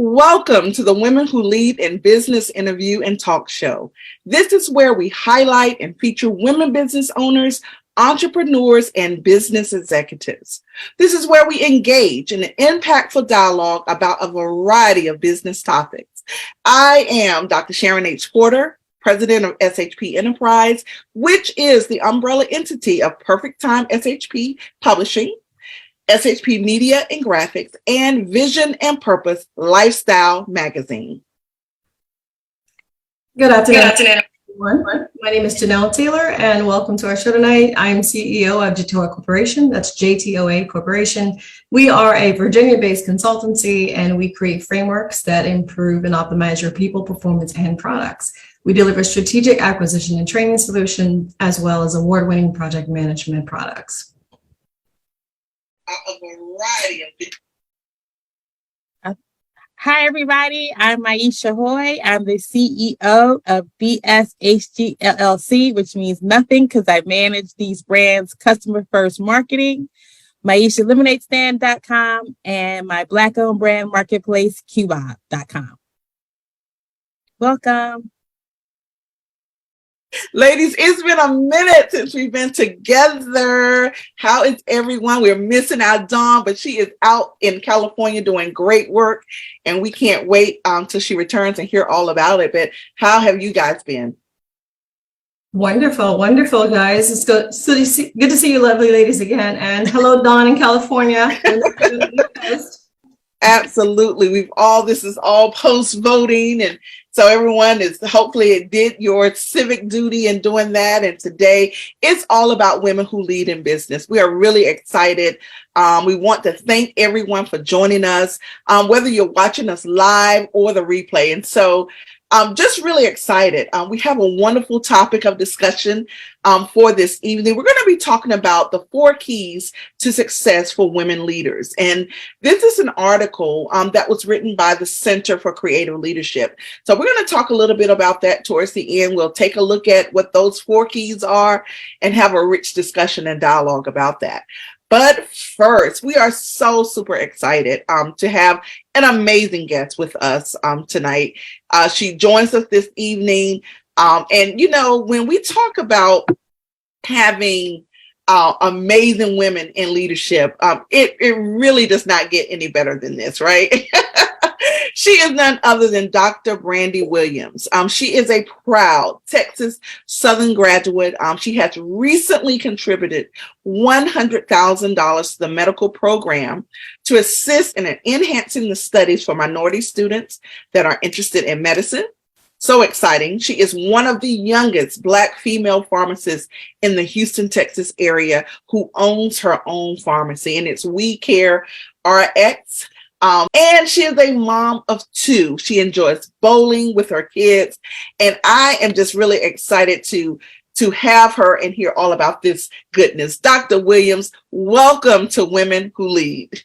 Welcome to the Women Who Lead in Business interview and talk show. This is where we highlight and feature women business owners, entrepreneurs, and business executives. This is where we engage in an impactful dialogue about a variety of business topics. I am Dr. Sharon H. Porter, president of SHP Enterprise, which is the umbrella entity of Perfect Time SHP Publishing, SHP Media and Graphics, and Vision and Purpose Lifestyle Magazine. Good afternoon, everyone. My name is Janelle Taylor, and welcome to our show tonight. I am CEO of JTOA Corporation. That's JTOA Corporation. We are a Virginia-based consultancy, and we create frameworks that improve and optimize your people, performance, and products. We deliver strategic acquisition and training solutions, as well as award-winning project management products. A variety of things. Hi, everybody. I'm Maisha Hoy. I'm the CEO of BSHG LLC, which means nothing because I manage these brands' customer first marketing, MaishaLemonadeStand.com, and my Black-owned brand marketplace, Cubob.com. Welcome. Ladies, it's been a minute since we've been together. How is everyone? We're missing our Dawn, but she is out in California doing great work, and we can't wait till she returns and hear all about it. But how have you guys been? Wonderful, guys. It's good to see you lovely ladies again. And hello, Dawn in California. Absolutely. This is all post voting, and so everyone is hopefully did your civic duty in doing that. And today it's all about women who lead in business. We are really excited. We want to thank everyone for joining us, whether you're watching us live or the replay. And so I'm just really excited. We have a wonderful topic of discussion for this evening. We're going to be talking about the 4 keys to success for women leaders. And this is an article that was written by the Center for Creative Leadership. So we're going to talk a little bit about that towards the end. We'll take a look at what those 4 keys are and have a rich discussion and dialogue about that. But first, we are so super excited to have an amazing guest with us tonight. She joins us this evening. And, you know, when we talk about having amazing women in leadership, it really does not get any better than this, right? She is none other than Dr. Brandy Williams. She is a proud Texas Southern graduate. She has recently contributed $100,000 to the medical program to assist in enhancing the studies for minority students that are interested in medicine. So exciting. She is one of the youngest Black female pharmacists in the Houston, Texas area who owns her own pharmacy, and it's We Care RX. And she is a mom of 2. She enjoys bowling with her kids. And I am just really excited to have her and hear all about this goodness. Dr. Williams, welcome to Women Who Lead.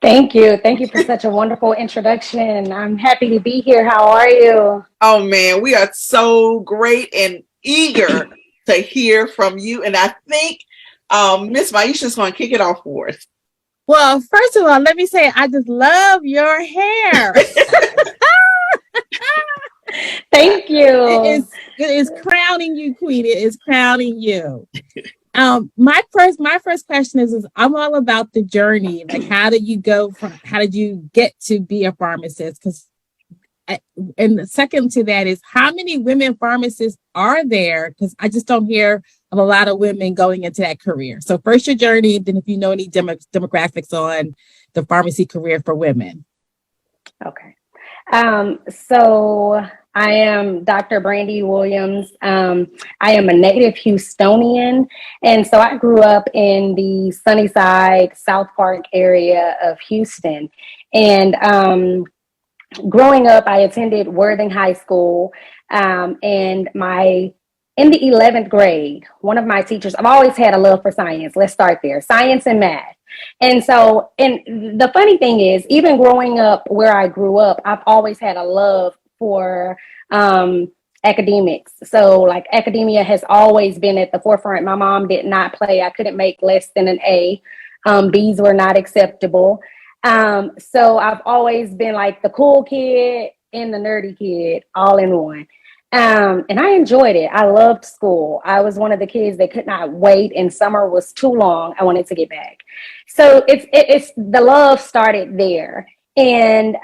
Thank you. Thank you for such a wonderful introduction. I'm happy to be here. How are you? Oh, man, we are so great and eager to hear from you. And I think Miss Maisha is going to kick it off for us. Well, first of all, let me say, I just love your hair. Thank you. It is crowning you, Queen. It is crowning you. My first question is I'm all about the journey. Like, how did you get to be a pharmacist? And the second to that is, how many women pharmacists are there? Because I just don't hear of a lot of women going into that career. So first your journey, then if you know any demographics on the pharmacy career for women. Okay. So I am Dr. Brandy Williams. I am a native Houstonian. And so I grew up in the Sunnyside, South Park area of Houston. And growing up, I attended Worthing High School. In the 11th grade, one of my teachers, I've always had a love for science. Let's start there. Science and math. And the funny thing is, even growing up where I grew up, I've always had a love for academics. So like academia has always been at the forefront. My mom did not play. I couldn't make less than an A. B's were not acceptable. So I've always been like the cool kid and the nerdy kid all in one. And I enjoyed it. I loved school. I was one of the kids that could not wait, and summer was too long. I wanted to get back. So it's the love started there. And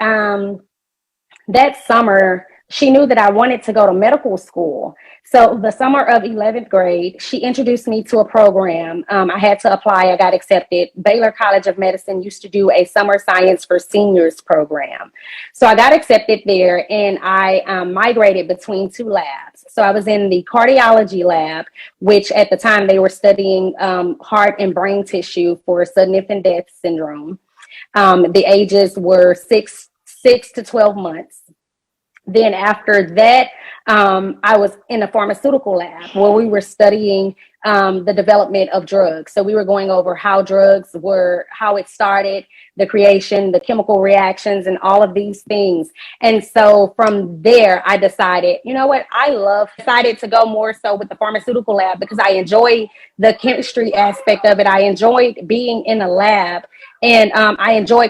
that summer, she knew that I wanted to go to medical school. So the summer of 11th grade, she introduced me to a program. I had to apply. I got accepted. Baylor College of Medicine used to do a summer science for seniors program. So I got accepted there, and I migrated between two labs. So I was in the cardiology lab, which at the time they were studying heart and brain tissue for sudden infant death syndrome. The ages were six to 12 months. Then after that, I was in a pharmaceutical lab where we were studying the development of drugs. So we were going over how drugs were, how it started, the creation, the chemical reactions, and all of these things. And so from there, I decided, you know what, decided to go more so with the pharmaceutical lab because I enjoy the chemistry aspect of it. I enjoyed being in a lab, and I enjoy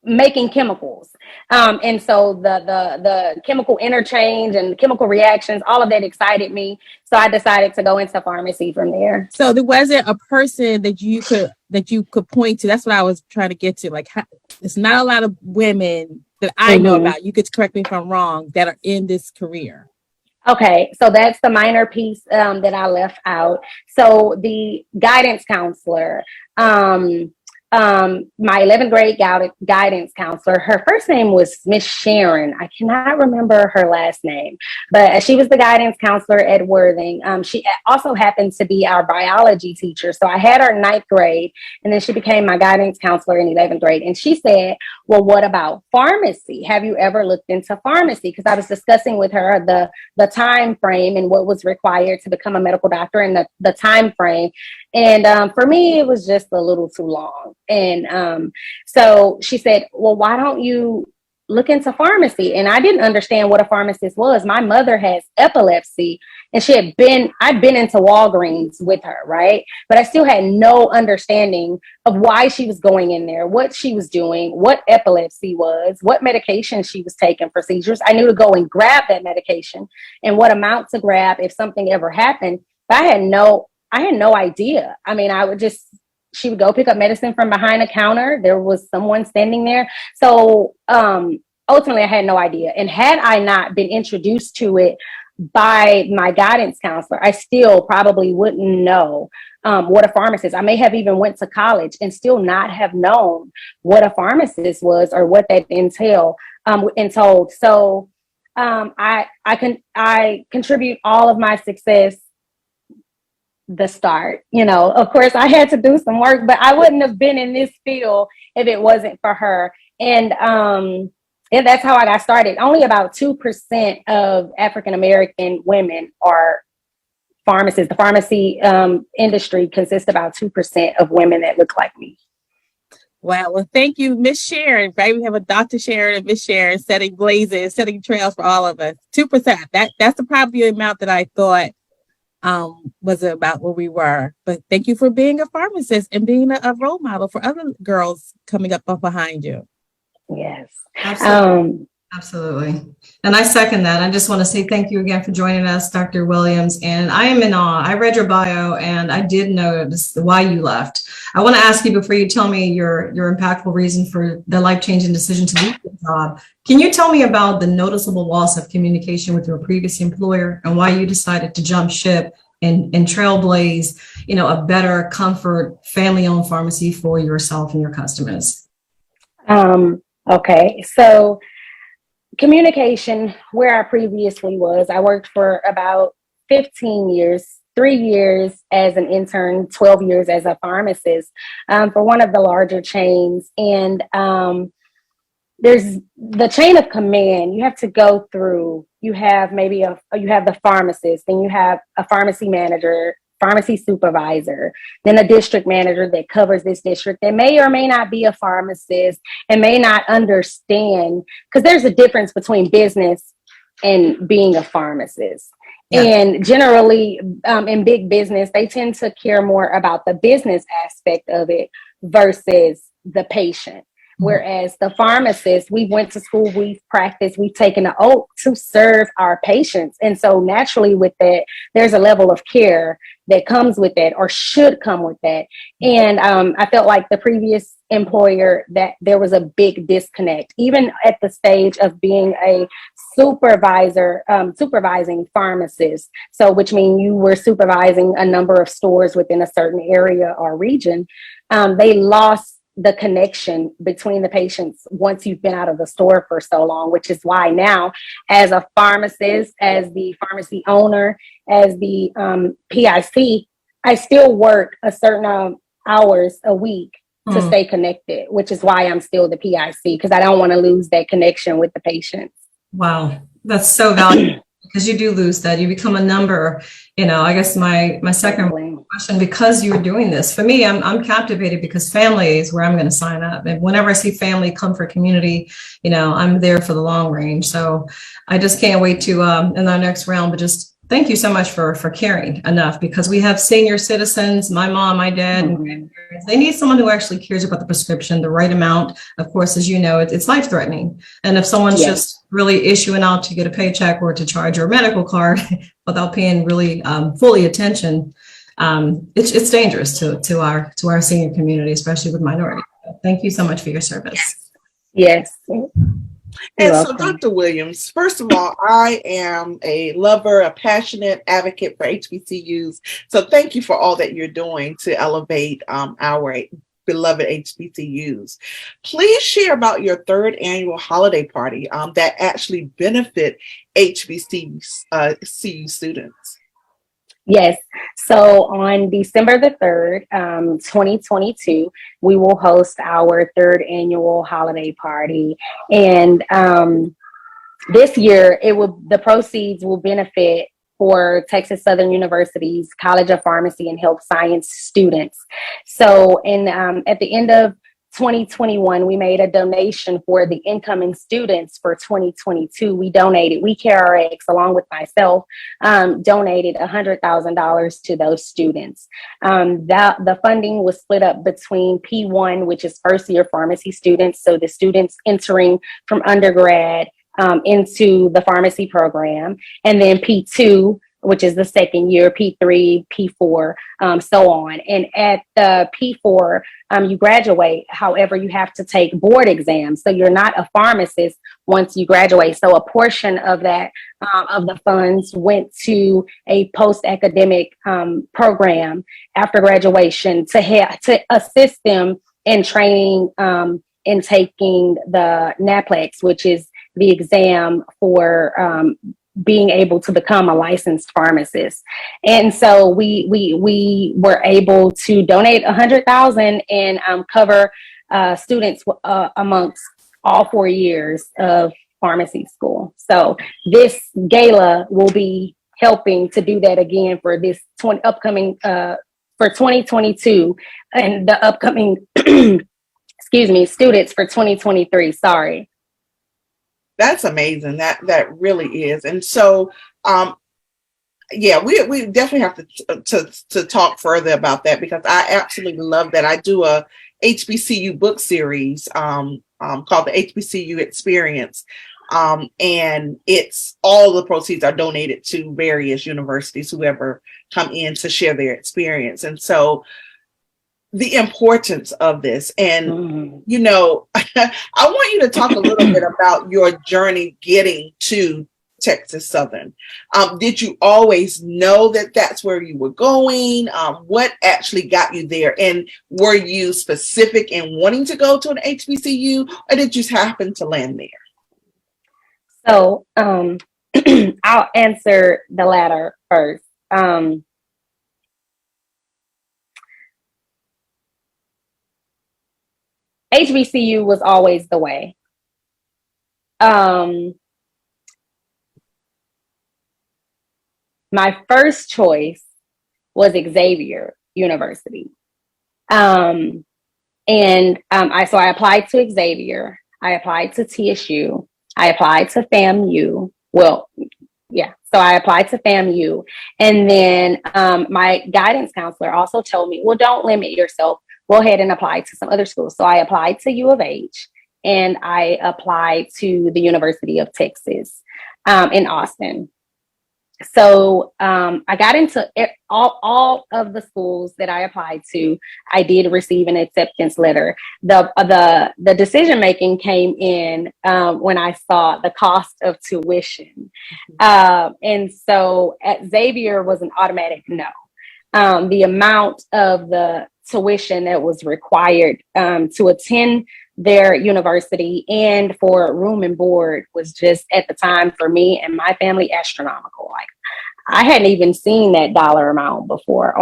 making chemicals. And so the chemical interchange and the chemical reactions, all of that excited me. So I decided to go into pharmacy from there. So there wasn't a person that you could point to. That's what I was trying to get to. Like, it's not a lot of women that I know about. You could correct me if I'm wrong, that are in this career. Okay, so that's the minor piece that I left out. So the guidance counselor, my 11th grade guidance counselor, her first name was Miss Sharon. I cannot remember her last name, but she was the guidance counselor at Worthing. She also happened to be our biology teacher. So I had her 9th grade, and then she became my guidance counselor in 11th grade. And she said, well, what about pharmacy? Have you ever looked into pharmacy? Because I was discussing with her the time frame and what was required to become a medical doctor and the time frame. And for me, it was just a little too long. And so she said, well, why don't you look into pharmacy? And I didn't understand what a pharmacist was. My mother has epilepsy, and I'd been into Walgreens with her, right? But I still had no understanding of why she was going in there, what she was doing, what epilepsy was, what medication she was taking for seizures. I knew to go and grab that medication and what amount to grab if something ever happened. But I had no idea. I mean, she would go pick up medicine from behind a counter. There was someone standing there. So ultimately, I had no idea. And had I not been introduced to it by my guidance counselor, I still probably wouldn't know what a pharmacist. I may have even went to college and still not have known what a pharmacist was or what that entailed. So I contribute all of my success the start. Of course I had to do some work, but I wouldn't have been in this field if it wasn't for her. And that's how I got started. Only about 2% of African American women are pharmacists. The pharmacy industry consists about 2% of women that look like me. Wow. Well, thank you, Miss Sharon. Right, we have a Dr. Sharon and Miss Sharon setting trails for all of us. 2%. That's probably the amount that I thought was about where we were. But thank you for being a pharmacist and being a role model for other girls coming up behind you. Yes. Absolutely. Absolutely. And I second that. I just want to say thank you again for joining us, Dr. Williams. And I am in awe. I read your bio and I did notice why you left. I want to ask you, before you tell me your impactful reason for the life-changing decision to leave the job, can you tell me about the noticeable loss of communication with your previous employer and why you decided to jump ship and trailblaze, a better comfort family-owned pharmacy for yourself and your customers? Okay. So communication, where I previously was, I worked for about 15 years, 3 years as an intern, 12 years as a pharmacist for one of the larger chains. And there's the chain of command you have to go through. You have you have the pharmacist, then you have a pharmacy manager, pharmacy supervisor, then a district manager that covers this district that may or may not be a pharmacist and may not understand, because there's a difference between business and being a pharmacist. Yeah. And generally in big business, they tend to care more about the business aspect of it versus the patient. Whereas the pharmacist, we went to school, we've practiced, we've taken the oath to serve our patients. And so naturally with that, there's a level of care that comes with that or should come with that. And I felt like the previous employer that there was a big disconnect, even at the stage of being a supervisor, supervising pharmacist. So which means you were supervising a number of stores within a certain area or region. They lost the connection between the patients once you've been out of the store for so long, which is why now as a pharmacist, as the pharmacy owner, as the PIC, I still work a certain hours a week to stay connected, which is why I'm still the PIC, because I don't want to lose that connection with the patients. Wow, that's so valuable because you do lose that. You become a number. I guess my second question, because you're doing this, for me, I'm captivated because family is where I'm going to sign up. And whenever I see family, comfort, community, I'm there for the long range. So I just can't wait to in our next round, but just thank you so much for caring enough, because we have senior citizens, my mom, my dad, and grandparents. They need someone who actually cares about the prescription, the right amount. Of course, as you know, it's life-threatening. And if someone's just really issuing out to get a paycheck or to charge your medical card without paying really fully attention, it's dangerous to our senior community, especially with minorities. Thank you so much for your service. Yes. And so, Dr. Williams, first of all, I am a lover, a passionate advocate for HBCUs. So thank you for all that you're doing to elevate our beloved HBCUs. Please share about your third annual holiday party that actually benefit HBCU students. Yes. So on December the 3rd, 2022, we will host our third annual holiday party. And this year, the proceeds will benefit for Texas Southern University's College of Pharmacy and Health Science students. So at the end of 2021, we made a donation for the incoming students for 2022. We CareRx, along with myself, donated $100,000 to those students. The funding was split up between P1, which is first year pharmacy students. So the students entering from undergrad into the pharmacy program, and then P2, which is the second year, P3, P4, so on. And at the P4, you graduate. However, you have to take board exams. So you're not a pharmacist once you graduate. So a portion of that, of the funds went to a post-academic program after graduation to assist them in training in taking the NAPLEX, which is the exam for being able to become a licensed pharmacist. And so we were able to donate $100,000 and cover students amongst all 4 years of pharmacy school. So this gala will be helping to do that again for this upcoming for 2022 and the upcoming students for 2023. Sorry. That's amazing. That really is. And so, we definitely have to talk further about that, because I absolutely love that. I do a HBCU book series called the HBCU Experience. And it's all the proceeds are donated to various universities, whoever come in to share their experience. And so the importance of this. And, I want you to talk a little bit about your journey getting to Texas Southern. Did you always know that that's where you were going? What actually got you there? And were you specific in wanting to go to an HBCU, or did you happen to land there? So I'll answer the latter first. HBCU was always the way. My first choice was Xavier University. I applied to Xavier. I applied to TSU. I applied to FAMU. So I applied to FAMU. And then my guidance counselor also told me, well, don't limit yourself. go ahead and apply to some other schools. So I applied to U of H, and I applied to the University of Texas in Austin. So I got into all of the schools that I applied to. I did receive an acceptance letter. The decision making came in when I saw the cost of tuition, and so at Xavier was an automatic no. The amount of the tuition that was required to attend their university and for room and board was just, at the time, for me and my family, astronomical. Like, I hadn't even seen that dollar amount before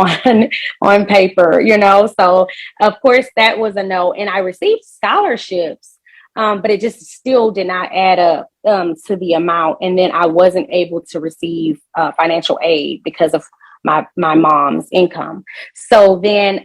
on paper, you know. So of course that was a no. And I received scholarships, but it just still did not add up to the amount. And then I wasn't able to receive financial aid because of my mom's income. So then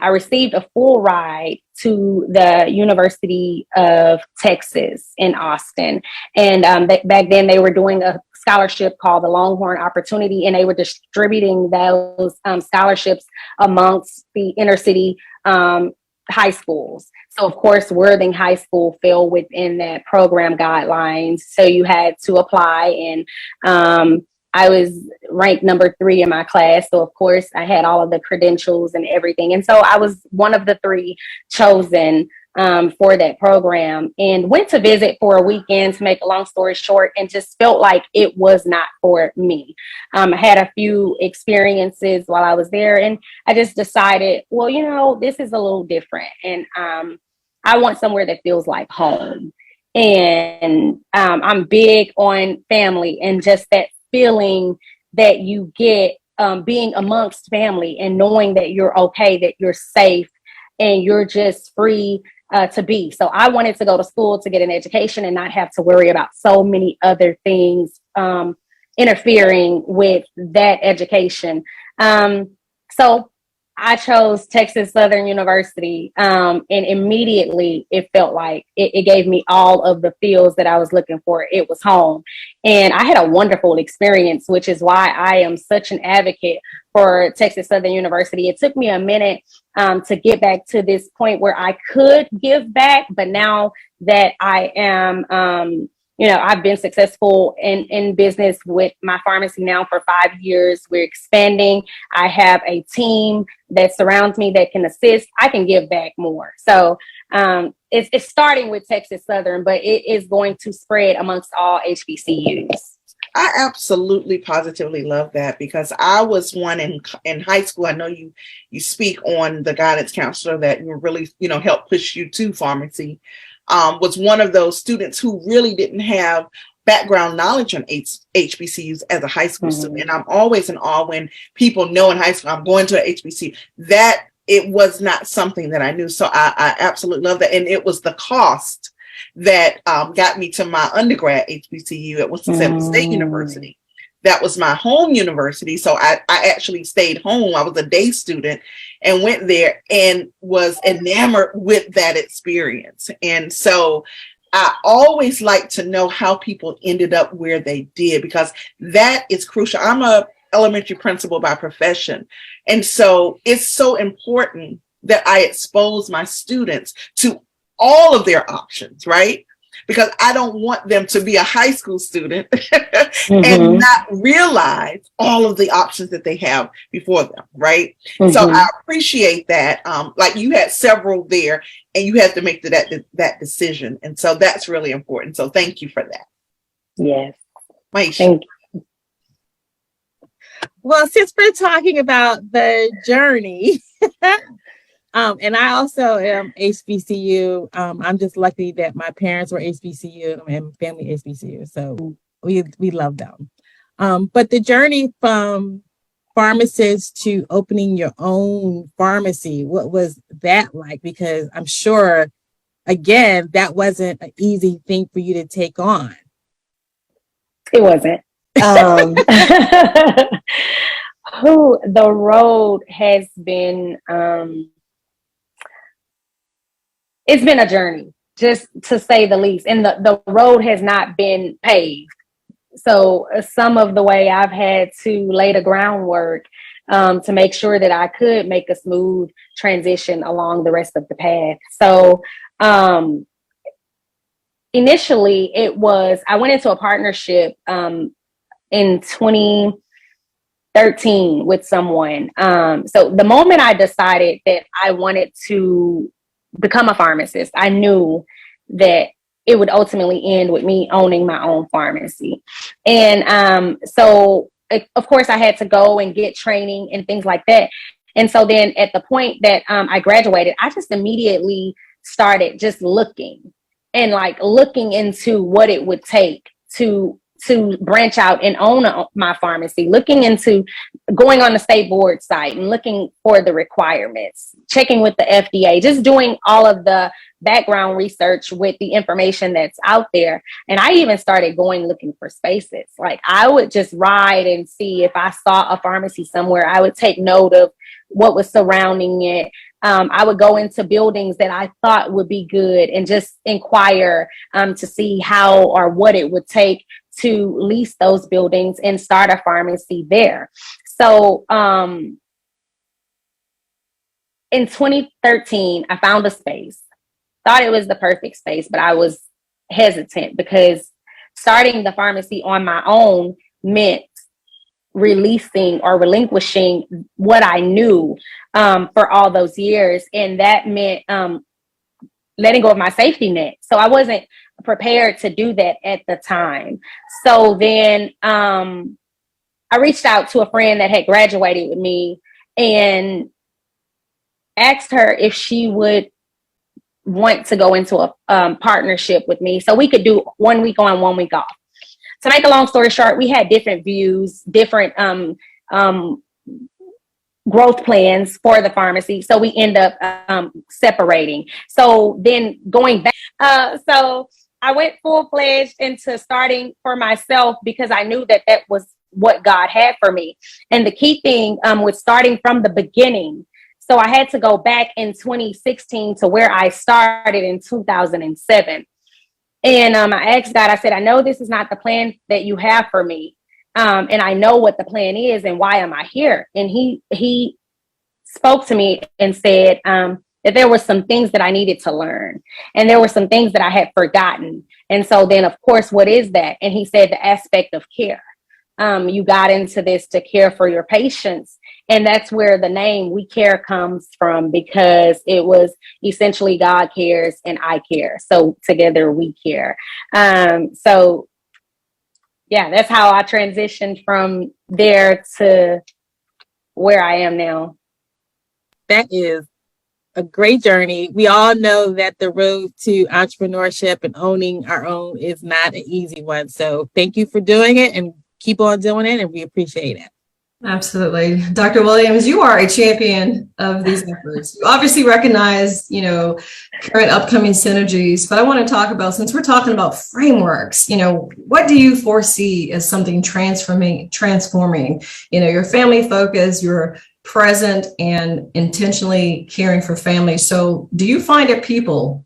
I received a full ride to the University of Texas in Austin. And back then they were doing a scholarship called the Longhorn Opportunity, and they were distributing those scholarships amongst the inner city high schools. So of course, Worthing High School fell within that program guidelines. So you had to apply, and I was ranked number 3 in my class. So of course I had all of the credentials and everything. And so I was one of the 3 chosen for that program, and went to visit for a weekend, to make a long story short, and just felt like it was not for me. I had a few experiences while I was there, and I just decided, well, you know, this is a little different, and I want somewhere that feels like home. And I'm big on family, and just that feeling that you get being amongst family and knowing that you're okay, that you're safe, and you're just free to be. So I wanted to go to school to get an education and not have to worry about so many other things interfering with that education. So I chose Texas Southern University, and immediately it felt like it gave me all of the feels that I was looking for. It was home, and I had a wonderful experience, which is why I am such an advocate for Texas Southern University. It took me a minute to get back to this point where I could give back, but now that I am I've been successful in business with my pharmacy now for 5 years. We're expanding. I have a team that surrounds me that can assist. I can give back more. So it's starting with Texas Southern, but it is going to spread amongst all HBCUs. I absolutely positively love that, because I was one in high school. I know you speak on the guidance counselor that really, helped push you to pharmacy. Was one of those students who really didn't have background knowledge on HBCUs as a high school student. And I'm always in awe when people know in high school, I'm going to an HBCU. That it was not something that I knew. So I absolutely love that. And it was the cost that got me to my undergrad HBCU at Winston-Salem State University. That was my home university. So I actually stayed home. I was a day student and went there and was enamored with that experience. And so I always like to know how people ended up where they did, because that is crucial. I'm a elementary principal by profession. And so it's so important that I expose my students to all of their options, right? Because I don't want them to be a high school student and not realize all of the options that they have before them, right? So I appreciate that. Like you had several there, and you had to make that decision. And so that's really important. So thank you for that. Yes. Maisha. Thank you. Well, since we're talking about the journey, and I also am HBCU. I'm just lucky that my parents were HBCU and family HBCU. So we love them. But the journey from pharmacist to opening your own pharmacy, what was that like? Because I'm sure, again, that wasn't an easy thing for you to take on. It wasn't. The road has been... it's been a journey, just to say the least. And the road has not been paved. So some of the way I've had to lay the groundwork to make sure that I could make a smooth transition along the rest of the path. So initially I went into a partnership in 2013 with someone. So the moment I decided that I wanted to become a pharmacist, I knew that it would ultimately end with me owning my own pharmacy. And of course, I had to go and get training and things like that. And so then at the point that I graduated, I just immediately started just looking into what it would take to branch out and own my pharmacy, looking into going on the state board site and looking for the requirements, checking with the FDA, just doing all of the background research with the information that's out there. And I even started looking for spaces. Like I would just ride and see if I saw a pharmacy somewhere. I would take note of what was surrounding it. I would go into buildings that I thought would be good and just inquire to see how or what it would take to lease those buildings and start a pharmacy there. So in 2013, I found a space, thought it was the perfect space, but I was hesitant because starting the pharmacy on my own meant releasing or relinquishing what I knew for all those years. And that meant letting go of my safety net. So I wasn't prepared to do that at the time. So then I reached out to a friend that had graduated with me and asked her if she would want to go into a partnership with me so we could do 1 week on, 1 week off. To make a long story short, we had different views, different growth plans for the pharmacy. So we end up separating. So then going back, so I went full-fledged into starting for myself because I knew that that was what God had for me. And the key thing was starting from the beginning. So I had to go back in 2016 to where I started in 2007. And I asked God, I said, I know this is not the plan that you have for me. And I know what the plan is and why am I here? And he spoke to me and said that there were some things that I needed to learn. And there were some things that I had forgotten. And so then, of course, what is that? And he said the aspect of care. You got into this to care for your patients. And that's where the name We Care comes from, because it was essentially God cares and I care. So together we care. So yeah, that's how I transitioned from there to where I am now. That is a great journey. We all know that the road to entrepreneurship and owning our own is not an easy one. So thank you for doing it and keep on doing it. And we appreciate it. Absolutely. Dr. Williams, you are a champion of these efforts. You obviously recognize, current upcoming synergies, but I want to talk about, since we're talking about frameworks, what do you foresee as something transforming, your family focus, your present and intentionally caring for family. So do you find that people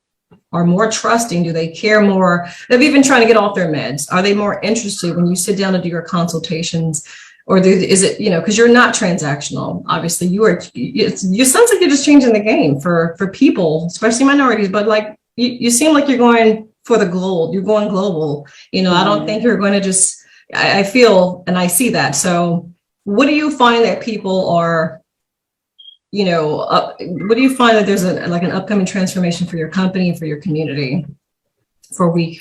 are more trusting? Do they care more? They've even trying to get off their meds. Are they more interested when you sit down to do your consultations? Or is it, because you're not transactional. Obviously, you sounds like you're just changing the game for people, especially minorities. But like you seem like you're going for the gold. You're going global. I don't think you're going to just. I feel and I see that. So, what do you find that people are? What do you find that there's an upcoming transformation for your company and for your community? For We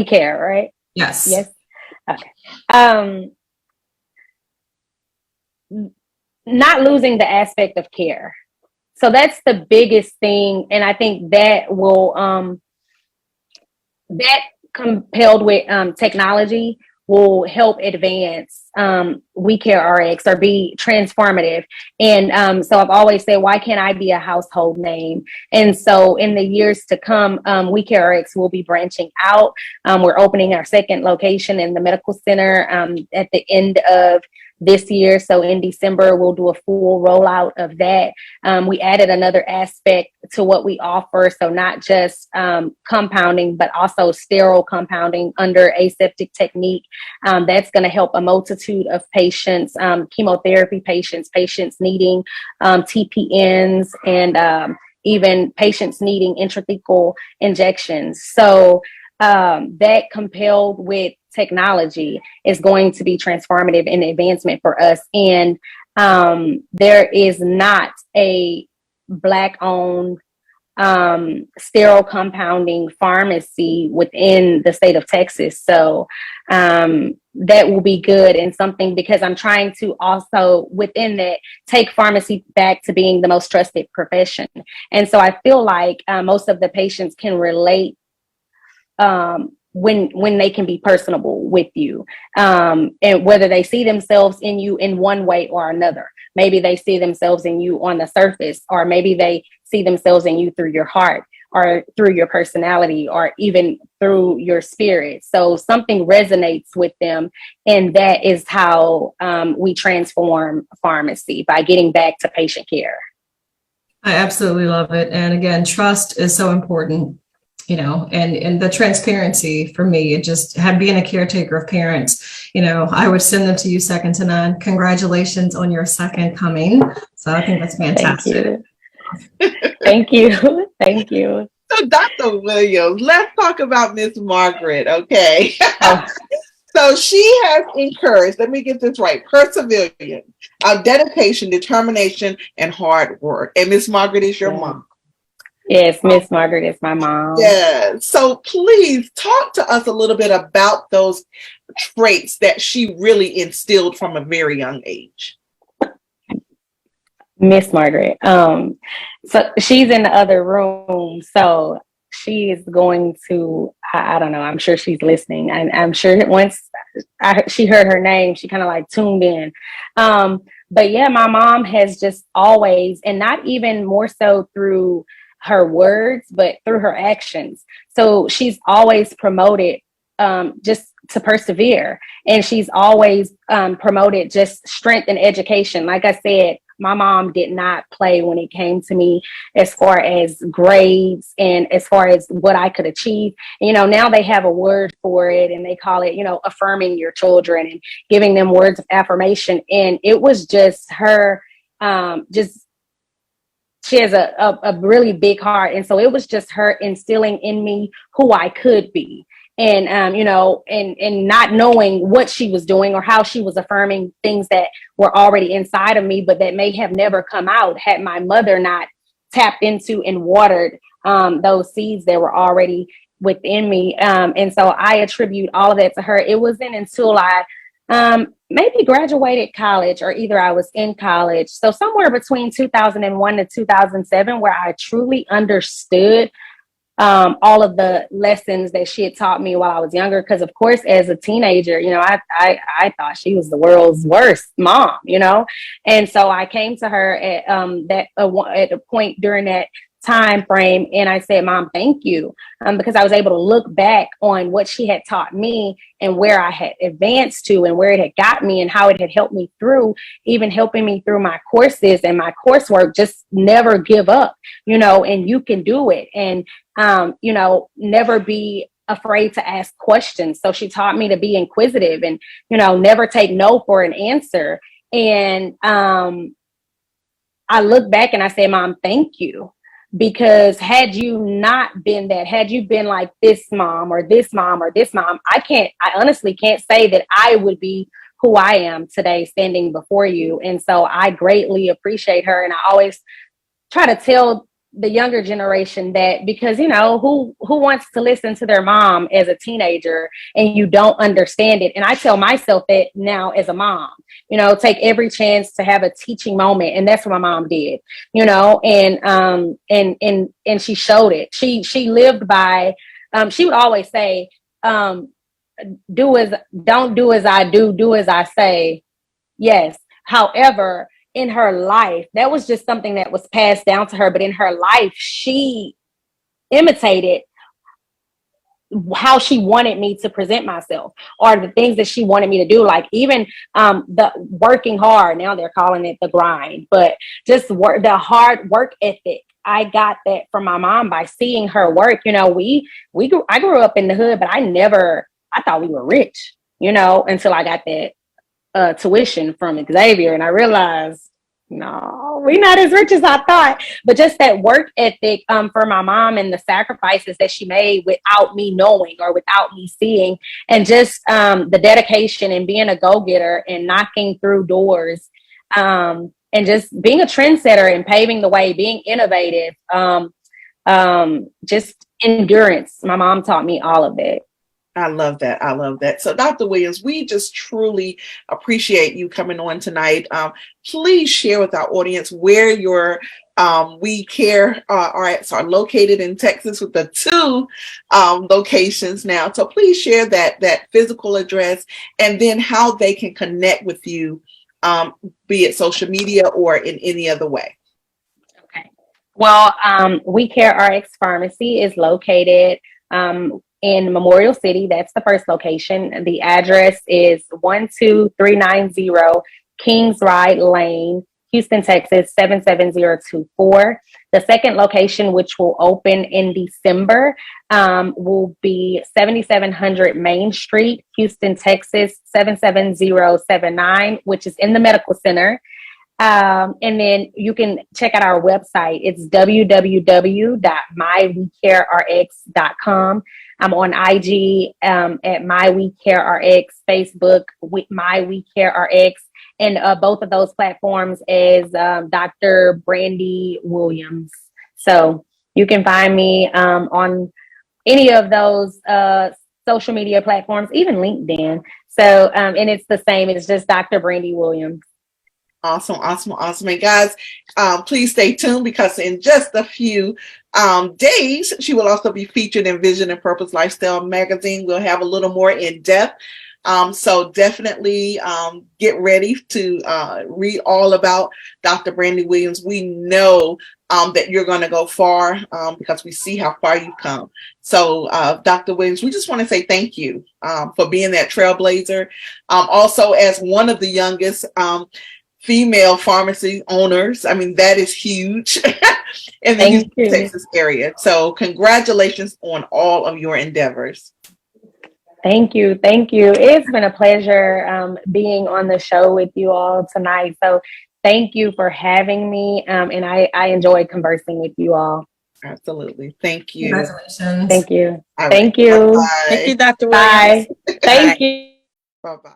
Care, right? Yes. Yes. Okay. Not losing the aspect of care. So that's the biggest thing. And I think that will, that compelled with technology will help advance We Care RX or be transformative. And so I've always said, why can't I be a household name? And so in the years to come, We Care RX will be branching out. We're opening our second location in the medical center at the end of this year. So in December, we'll do a full rollout of that. We added another aspect to what we offer. So not just compounding, but also sterile compounding under aseptic technique. That's going to help a multitude of patients, chemotherapy patients, patients needing TPNs, and even patients needing intrathecal injections. So that compelled with technology is going to be transformative in advancement for us. And there is not a Black-owned sterile compounding pharmacy within the state of Texas. So that will be good, and something, because I'm trying to also within that take pharmacy back to being the most trusted profession. And so I feel like most of the patients can relate when they can be personable with you, and whether they see themselves in you in one way or another. Maybe they see themselves in you on the surface, or maybe they see themselves in you through your heart, or through your personality, or even through your spirit. So something resonates with them, and that is how we transform pharmacy, by getting back to patient care. I absolutely love it. And again, trust is so important, and the transparency for me. It just had being a caretaker of parents, I would send them to you second to none. Congratulations on your second coming. So I think that's fantastic. Thank you. Thank you. So Dr. Williams, let's talk about Miss Margaret, okay? So she has encouraged, let me get this right, perseverance, dedication, determination, and hard work. And Miss Margaret is your mom. Yes, Miss Margaret is my mom. Yeah. So please talk to us a little bit about those traits that she really instilled from a very young age. Miss Margaret. So she's in the other room. So she is going to, I don't know, I'm sure she's listening. I'm sure once she heard her name, she kind of like tuned in. But yeah, my mom has just always, and not even more so through her words, but through her actions. So she's always promoted just to persevere. And she's always promoted just strength and education. Like I said, my mom did not play when it came to me as far as grades and as far as what I could achieve. Now they have a word for it, and they call it, affirming your children and giving them words of affirmation. And it was just her, she has a really big heart. And so it was just her instilling in me who I could be. And, and not knowing what she was doing or how she was affirming things that were already inside of me, but that may have never come out had my mother not tapped into and watered those seeds that were already within me. And so I attribute all of that to her. It wasn't until I maybe graduated college, or either I was in college. So somewhere between 2001 to 2007, where I truly understood all of the lessons that she had taught me while I was younger. Because of course, as a teenager, I thought she was the world's worst mom, and so I came to her at at a point during that time frame, and I said, Mom, thank you, because I was able to look back on what she had taught me and where I had advanced to and where it had got me and how it had helped me through, even helping me through my courses and my coursework. Just never give up, and you can do it. And never be afraid to ask questions. So she taught me to be inquisitive and, never take no for an answer. And I look back and I say, Mom, thank you. Because had you not been that, had you been like this mom or this mom or this mom, I honestly can't say that I would be who I am today standing before you. And so I greatly appreciate her. And I always try to tell the younger generation that, because who wants to listen to their mom as a teenager and you don't understand it. And I tell myself that now as a mom, take every chance to have a teaching moment. And that's what my mom did, and she showed it. She lived by, she would always say, don't do as I do as I say. Yes. However, in her life, that was just something that was passed down to her. But in her life, she imitated how she wanted me to present myself or the things that she wanted me to do. Like even the working hard, now they're calling it the grind, but just the hard work ethic. I got that from my mom by seeing her work. You know, I grew up in the hood, but I thought we were rich, you know, until I got that tuition from Xavier. And I realized, no, we're not as rich as I thought. But just that work ethic for my mom and the sacrifices that she made without me knowing or without me seeing, and just the dedication and being a go-getter and knocking through doors, and just being a trendsetter and paving the way, being innovative, just endurance. My mom taught me all of that. I love that. I love that. So, Dr. Williams, we just truly appreciate you coming on tonight. Please share with our audience where your We Care are located in Texas, with the 2 locations now. So please share that physical address, and then how they can connect with you, be it social media or in any other way. Okay. Well, We Care RX Pharmacy is located in Memorial City. That's the first location. The address is 12390 Kings Ride Lane, Houston, Texas, 77024. The second location, which will open in December, will be 7700 Main Street, Houston, Texas, 77079, which is in the medical center. And then you can check out our website. It's www.mywecarerx.com. I'm on IG at MyWeCareRx, Facebook with MyWeCareRx, and both of those platforms is Dr. Brandy Williams. So you can find me on any of those social media platforms, even LinkedIn. So, and it's the same. It's just Dr. Brandy Williams. Awesome. And guys, please stay tuned, because in just a few days, she will also be featured in Vision and Purpose Lifestyle magazine. We'll have a little more in depth. So definitely get ready to read all about Dr. Brandy Williams. We know that you're going to go far because we see how far you've come. So Dr. Williams, we just want to say thank you for being that trailblazer. Also, as one of the youngest female pharmacy owners. I mean, that is huge in the Houston, Texas area. So congratulations on all of your endeavors. Thank you. It's been a pleasure being on the show with you all tonight. So thank you for having me. And I enjoyed conversing with you all. Absolutely. Thank you. Congratulations. Thank you. All Thank right. you. Bye-bye. Thank you, Dr. Williams. Bye. Thank you. Bye-bye.